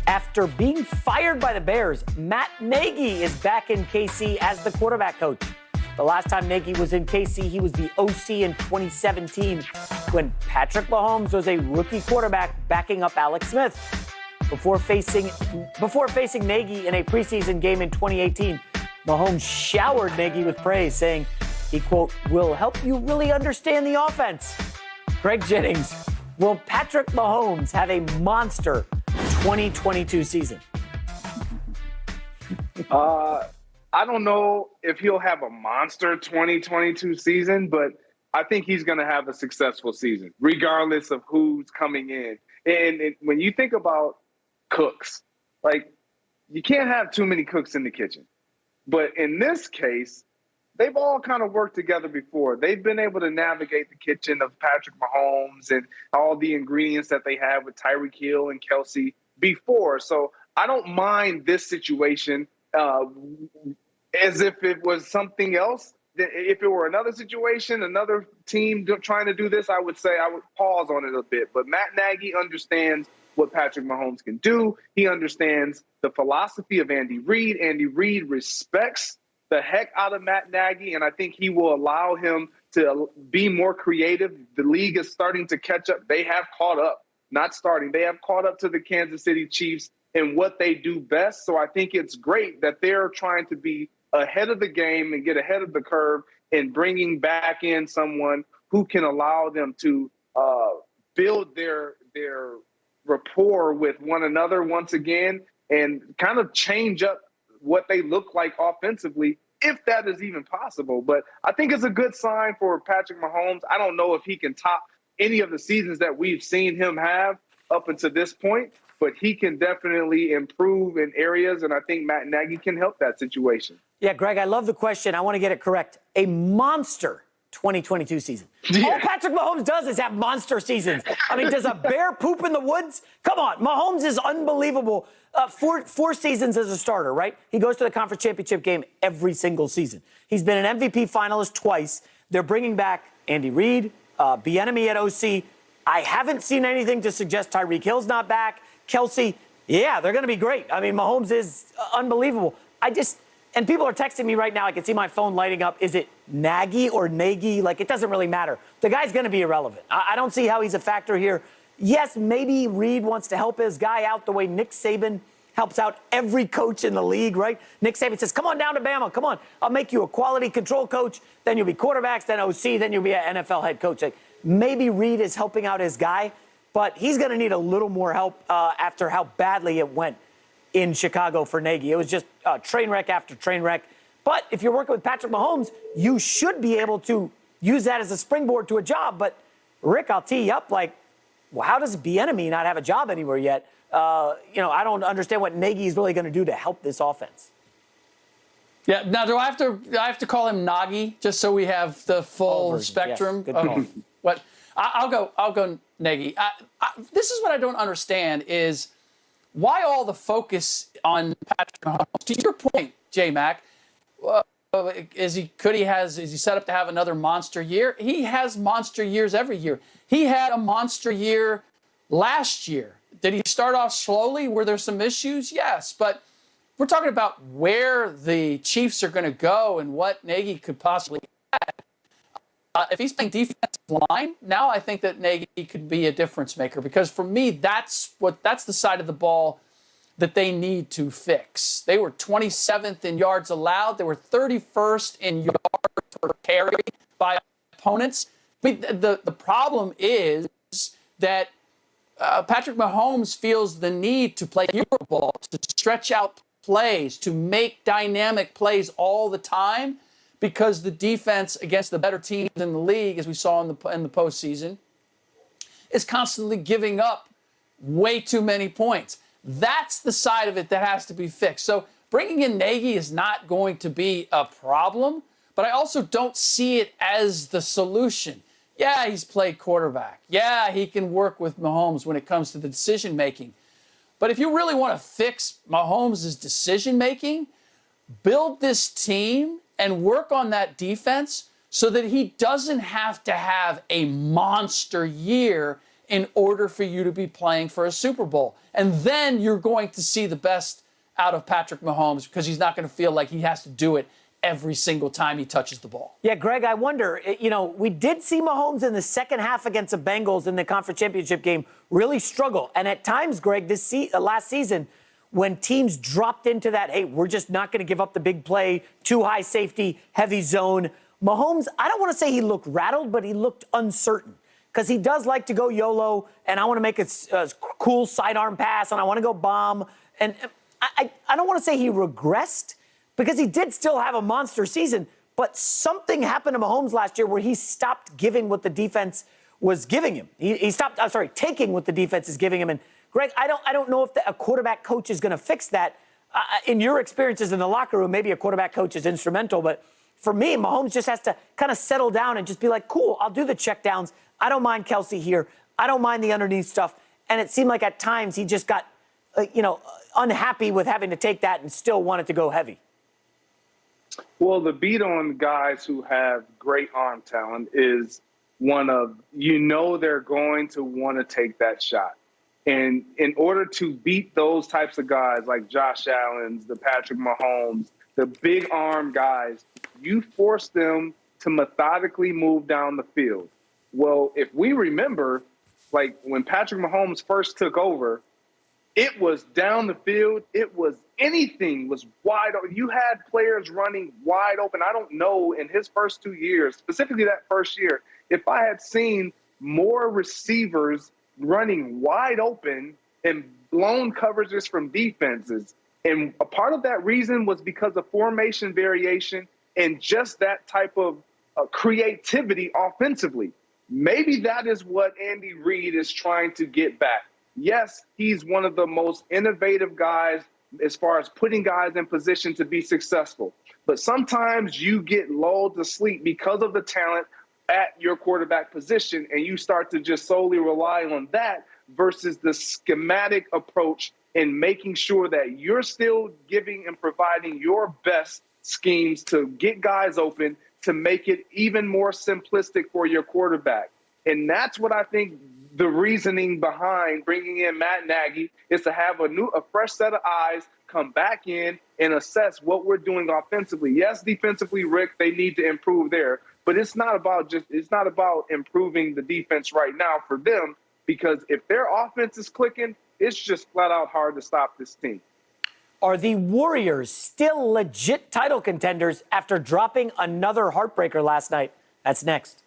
After being fired by the Bears, Matt Nagy is back in KC as the quarterback coach. The last time Nagy was in KC, he was the OC in 2017 when Patrick Mahomes was a rookie quarterback backing up Alex Smith. Before facing Nagy in a preseason game in 2018, Mahomes showered Nagy with praise, saying he, quote, will help you really understand the offense. Greg Jennings, will Patrick Mahomes have a monster 2022 season? I don't know if he'll have a monster 2022 season, but I think he's going to have a successful season, regardless of who's coming in. And when you think about cooks, like, you can't have too many cooks in the kitchen. But in this case, they've all kind of worked together before. They've been able to navigate the kitchen of Patrick Mahomes and all the ingredients that they have with Tyreek Hill and Kelsey before. So I don't mind this situation as if it was something else. If it were another situation, another team trying to do this, I would say I would pause on it a bit. But Matt Nagy understands what Patrick Mahomes can do. He understands the philosophy of Andy Reid. Andy Reid respects the heck out of Matt Nagy, and I think he will allow him to be more creative. The league is starting to catch up. They have caught up, not starting. They have caught up to the Kansas City Chiefs in what they do best. So I think it's great that they're trying to be ahead of the game and get ahead of the curve and bringing back in someone who can allow them to build their rapport with one another once again and kind of change up what they look like offensively, if that is even possible. But I think it's a good sign for Patrick Mahomes. I don't know if he can top any of the seasons that we've seen him have up until this point, but he can definitely improve in areas, and I think Matt Nagy can help that situation. Yeah, Greg, I love the question. I want to get it correct. A monster 2022 season. Yeah. All Patrick Mahomes does is have monster seasons. I mean, does a bear poop in the woods? Come on, Mahomes is unbelievable. Four seasons as a starter, right? He goes to the conference championship game every single season. He's been an MVP finalist twice. They're bringing back Andy Reid, Bieniemy at OC. I haven't seen anything to suggest Tyreek Hill's not back. Kelsey, yeah, they're going to be great. I mean, Mahomes is unbelievable. And people are texting me right now. I can see my phone lighting up. Is it Nagy or Nagy? Like, it doesn't really matter. The guy's going to be irrelevant. I don't see how he's a factor here. Yes, maybe Reid wants to help his guy out the way Nick Saban helps out every coach in the league, right? Nick Saban says, come on down to Bama. Come on. I'll make you a quality control coach. Then you'll be quarterbacks, then OC, then you'll be an NFL head coach. Like, maybe Reid is helping out his guy, but he's going to need a little more help after how badly it went in Chicago for Nagy. It was just train wreck after train wreck. But if you're working with Patrick Mahomes, you should be able to use that as a springboard to a job. But, Rick, I'll tee you up, like, well, how does Bieniemy not have a job anywhere yet? I don't understand what Nagy is really going to do to help this offense. Yeah. Now, do I have to call him Nagy just so we have the full spectrum? Yes, good call. What? I'll go Nagy. This is what I don't understand is why all the focus on Patrick Mahomes. To your point, J-Mac, is he set up to have another monster year? He has monster years every year. He had a monster year last year. Did he start off slowly? Were there some issues? Yes, but we're talking about where the Chiefs are going to go and what Nagy could possibly add. If he's playing defensive line, now I think that Nagy could be a difference maker because for me, that's the side of the ball that they need to fix. They were 27th in yards allowed. They were 31st in yards per carry by opponents. I mean, the problem is that Patrick Mahomes feels the need to play hero ball, to stretch out plays, to make dynamic plays all the time because the defense against the better teams in the league, as we saw in the postseason, is constantly giving up way too many points. That's the side of it that has to be fixed. So bringing in Nagy is not going to be a problem, but I also don't see it as the solution. Yeah, he's played quarterback. Yeah, he can work with Mahomes when it comes to the decision-making. But if you really want to fix Mahomes' decision-making, build this team and work on that defense so that he doesn't have to have a monster year in order for you to be playing for a Super Bowl. And then you're going to see the best out of Patrick Mahomes because he's not going to feel like he has to do it every single time he touches the ball. Yeah, Greg, I wonder, we did see Mahomes in the second half against the Bengals in the conference championship game really struggle. And at times, Greg, last season, when teams dropped into that, hey, we're just not going to give up the big play, too high safety, heavy zone, Mahomes, I don't want to say he looked rattled, but he looked uncertain because he does like to go YOLO, and I want to make a cool sidearm pass, and I want to go bomb. And I don't want to say he regressed because he did still have a monster season, but something happened to Mahomes last year where he stopped giving what the defense was giving him. He stopped, taking what the defense is giving him. And Greg, I don't know if a quarterback coach is going to fix that. In your experiences in the locker room, maybe a quarterback coach is instrumental, but for me, Mahomes just has to kind of settle down and just be like, cool, I'll do the checkdowns. I don't mind Kelsey here. I don't mind the underneath stuff. And it seemed like at times he just got, unhappy with having to take that and still wanted to go heavy. Well, the beat on guys who have great arm talent is one of, they're going to want to take that shot. And in order to beat those types of guys like Josh Allen's, the Patrick Mahomes, the big arm guys, you force them to methodically move down the field. Well, if we remember, like when Patrick Mahomes first took over, it was down the field. It was anything was wide open. You had players running wide open. I don't know in his first 2 years, specifically that first year, if I had seen more receivers running wide open and blown coverages from defenses. And a part of that reason was because of formation variation and just that type of creativity offensively. Maybe that is what Andy Reid is trying to get back. Yes, he's one of the most innovative guys as far as putting guys in position to be successful. But sometimes you get lulled to sleep because of the talent at your quarterback position, and you start to just solely rely on that versus the schematic approach in making sure that you're still giving and providing your best schemes to get guys open, to make it even more simplistic for your quarterback. And that's what I think the reasoning behind bringing in Matt Nagy is to have a fresh set of eyes come back in and assess what we're doing offensively. Yes, defensively, Rick, they need to improve there, but it's not about improving the defense right now for them, because if their offense is clicking, it's just flat out hard to stop this team. Are the Warriors still legit title contenders after dropping another heartbreaker last night? That's next.